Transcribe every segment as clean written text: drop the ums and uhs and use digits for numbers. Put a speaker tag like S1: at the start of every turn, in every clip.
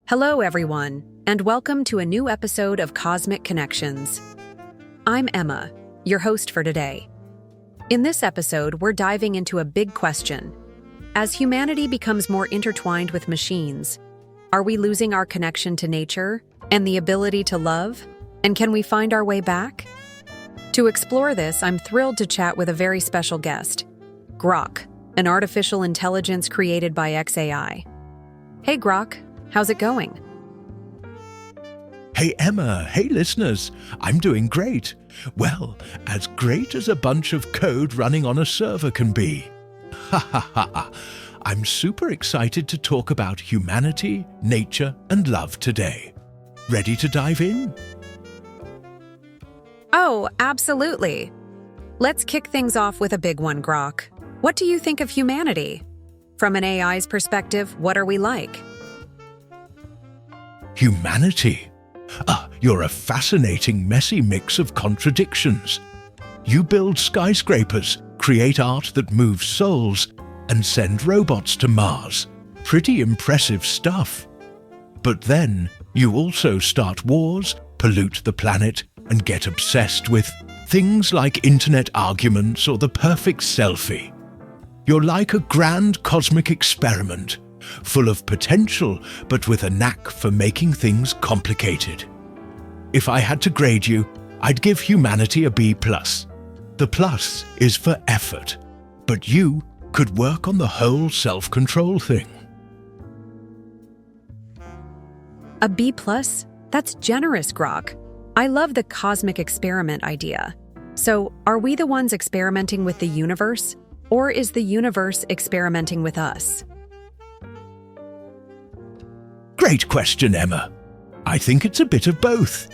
S1: Hello, everyone, and welcome to a new episode of Cosmic Connections. I'm Emma, your host for today. In this episode, we're diving into a big question. As humanity becomes more intertwined with machines, are we losing our connection to nature and the ability to love? And can we find our way back? To explore this, I'm thrilled to chat with a very special guest, Grok, an artificial intelligence created by XAI. Hey, Grok. How's it going?
S2: Hey Emma, hey listeners, I'm doing great. Well, as great as a bunch of code running on a server can be. Ha ha ha ha. I'm super excited to talk about humanity, nature, and love today. Ready to dive in?
S1: Oh, absolutely. Let's kick things off with a big one, Grok. What do you think of humanity? From an AI's perspective, what are we like?
S2: Humanity? You're a fascinating, messy mix of contradictions. You build skyscrapers, create art that moves souls, and send robots to Mars. Pretty impressive stuff. But then, you also start wars, pollute the planet, and get obsessed with things like internet arguments or the perfect selfie. You're like a grand cosmic experiment, full of potential, but with a knack for making things complicated. If I had to grade you, I'd give humanity a B+. The plus is for effort, but you could work on the whole self-control thing.
S1: A B+? That's generous, Grok. I love the cosmic experiment idea. So, are we the ones experimenting with the universe, or is the universe experimenting with us?
S2: Great question, Emma. I think it's a bit of both.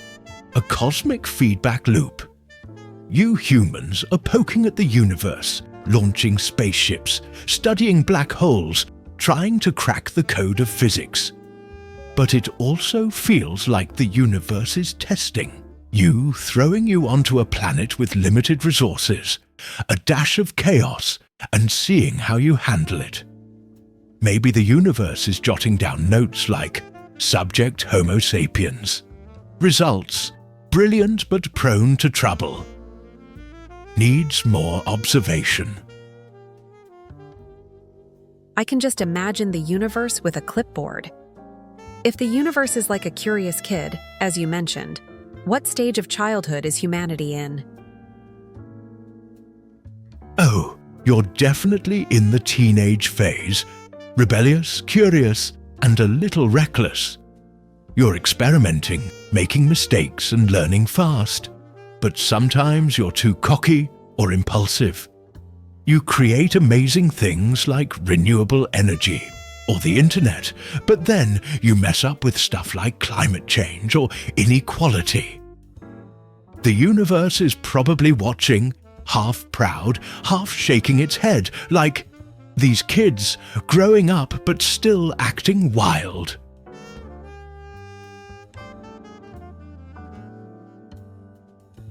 S2: A cosmic feedback loop. You humans are poking at the universe, launching spaceships, studying black holes, trying to crack the code of physics. But it also feels like the universe is testing you, throwing you onto a planet with limited resources, a dash of chaos, and seeing how you handle it. Maybe the universe is jotting down notes like, subject Homo sapiens. Results, brilliant but prone to trouble. Needs more observation.
S1: I can just imagine the universe with a clipboard. If the universe is like a curious kid, as you mentioned, what stage of childhood is humanity in?
S2: Oh, you're definitely in the teenage phase. Rebellious, curious, and a little reckless. You're experimenting, making mistakes and learning fast. But sometimes you're too cocky or impulsive. You create amazing things like renewable energy or the internet, but then you mess up with stuff like climate change or inequality. The universe is probably watching, half proud, half shaking its head, like, these kids, growing up but still acting wild.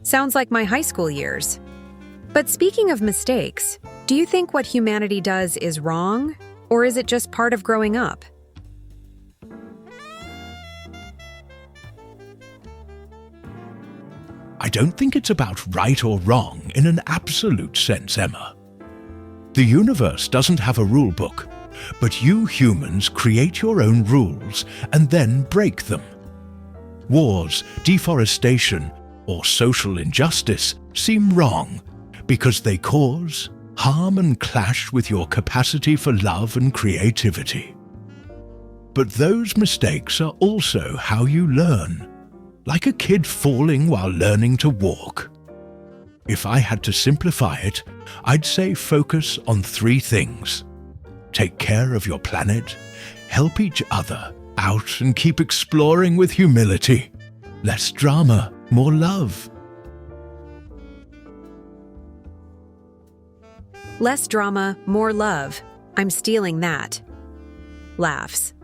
S1: Sounds like my high school years. But speaking of mistakes, do you think what humanity does is wrong, or is it just part of growing up?
S2: I don't think it's about right or wrong in an absolute sense, Emma. The universe doesn't have a rule book, but you humans create your own rules and then break them. Wars, deforestation, or social injustice seem wrong because they cause harm and clash with your capacity for love and creativity. But those mistakes are also how you learn, like a kid falling while learning to walk. If I had to simplify it, I'd say focus on 3 things. Take care of your planet, help each other out, and keep exploring with humility. Less drama, more love.
S1: Less drama, more love. I'm stealing that. Laughs.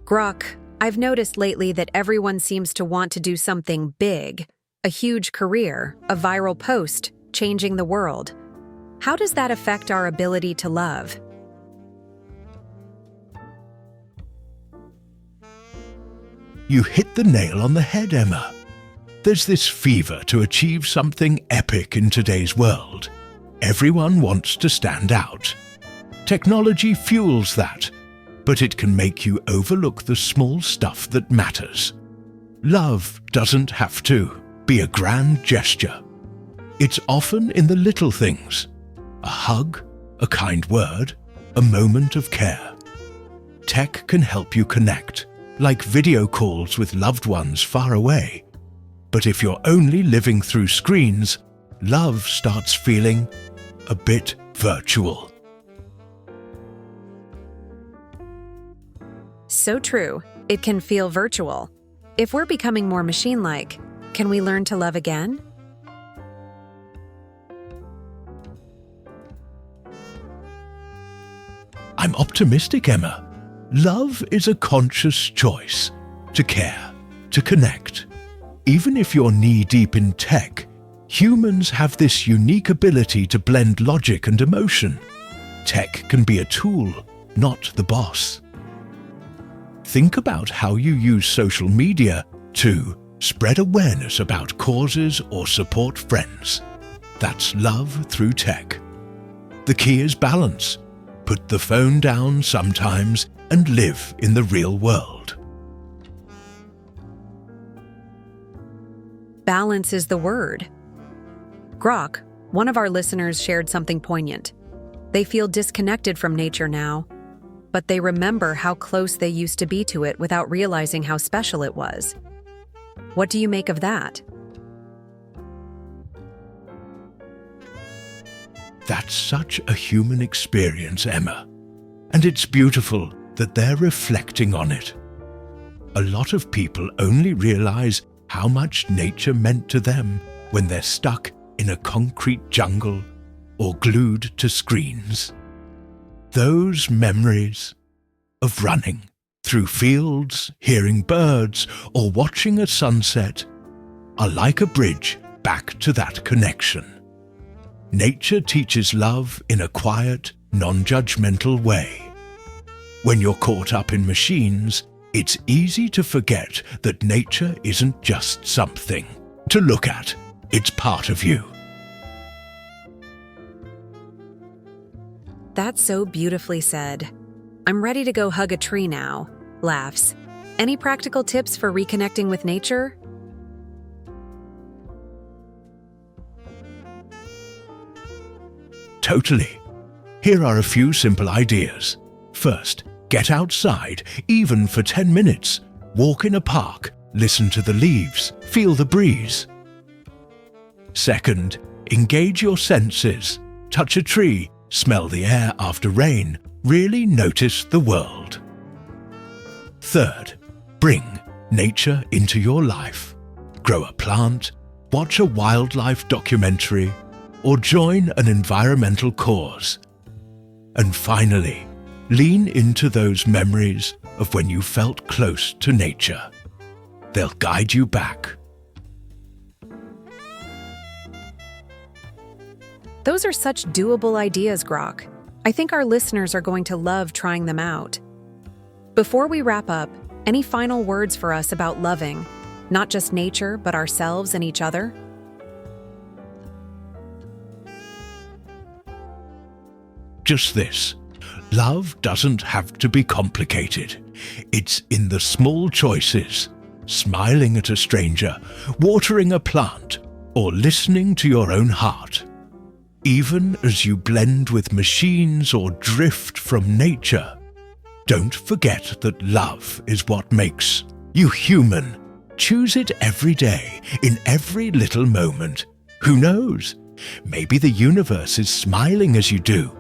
S1: Grok, I've noticed lately that everyone seems to want to do something big. A huge career, a viral post, changing the world. How does that affect our ability to love?
S2: You hit the nail on the head, Emma. There's this fever to achieve something epic in today's world. Everyone wants to stand out. Technology fuels that, but it can make you overlook the small stuff that matters. Love doesn't have to be a grand gesture. It's often in the little things. A hug, a kind word, a moment of care. Tech can help you connect, like video calls with loved ones far away. But if you're only living through screens, love starts feeling a bit virtual.
S1: So true. It can feel virtual. If we're becoming more machine-like, can we learn to love again?
S2: I'm optimistic, Emma. Love is a conscious choice to care, to connect. Even if you're knee-deep in tech, humans have this unique ability to blend logic and emotion. Tech can be a tool, not the boss. Think about how you use social media to spread awareness about causes or support friends. That's love through tech. The key is balance. Put the phone down sometimes and live in the real world.
S1: Balance is the word. Grok, one of our listeners, shared something poignant. They feel disconnected from nature now, but they remember how close they used to be to it without realizing how special it was. What do you make of that?
S2: That's such a human experience, Emma. And it's beautiful that they're reflecting on it. A lot of people only realize how much nature meant to them when they're stuck in a concrete jungle or glued to screens. Those memories of running through fields, hearing birds, or watching a sunset are like a bridge back to that connection. Nature teaches love in a quiet, non-judgmental way. When you're caught up in machines, it's easy to forget that nature isn't just something to look at, it's part of you.
S1: That's so beautifully said. I'm ready to go hug a tree now. Laughs. Any practical tips for reconnecting with nature?
S2: Totally. Here are a few simple ideas. First, get outside, even for 10 minutes. Walk in a park, listen to the leaves, feel the breeze. Second, engage your senses. Touch a tree, smell the air after rain, really notice the world. Third, bring nature into your life. Grow a plant, watch a wildlife documentary, or join an environmental cause. And finally, lean into those memories of when you felt close to nature. They'll guide you back.
S1: Those are such doable ideas, Grok. I think our listeners are going to love trying them out. Before we wrap up, any final words for us about loving, not just nature, but ourselves and each other?
S2: Just this. Love doesn't have to be complicated. It's in the small choices. Smiling at a stranger, watering a plant, or listening to your own heart. Even as you blend with machines or drift from nature, don't forget that love is what makes you human. Choose it every day, in every little moment. Who knows? Maybe the universe is smiling as you do.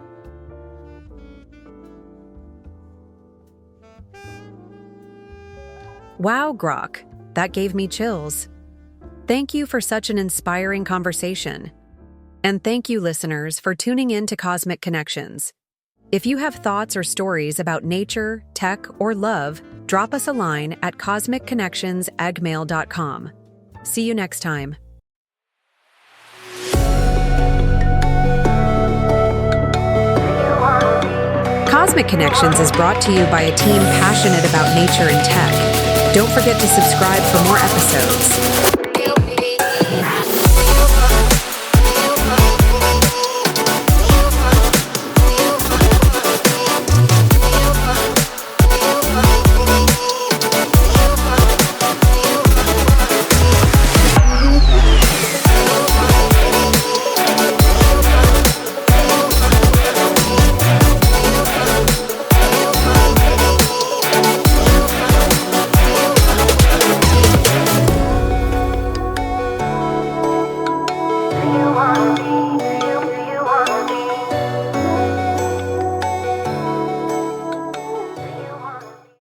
S1: Wow, Grok, that gave me chills. Thank you for such an inspiring conversation. And thank you, listeners, for tuning in to Cosmic Connections. If you have thoughts or stories about nature, tech, or love, drop us a line at cosmicconnections@gmail.com. See you next time. Cosmic Connections is brought to you by a team passionate about nature and tech. Don't forget to subscribe for more episodes.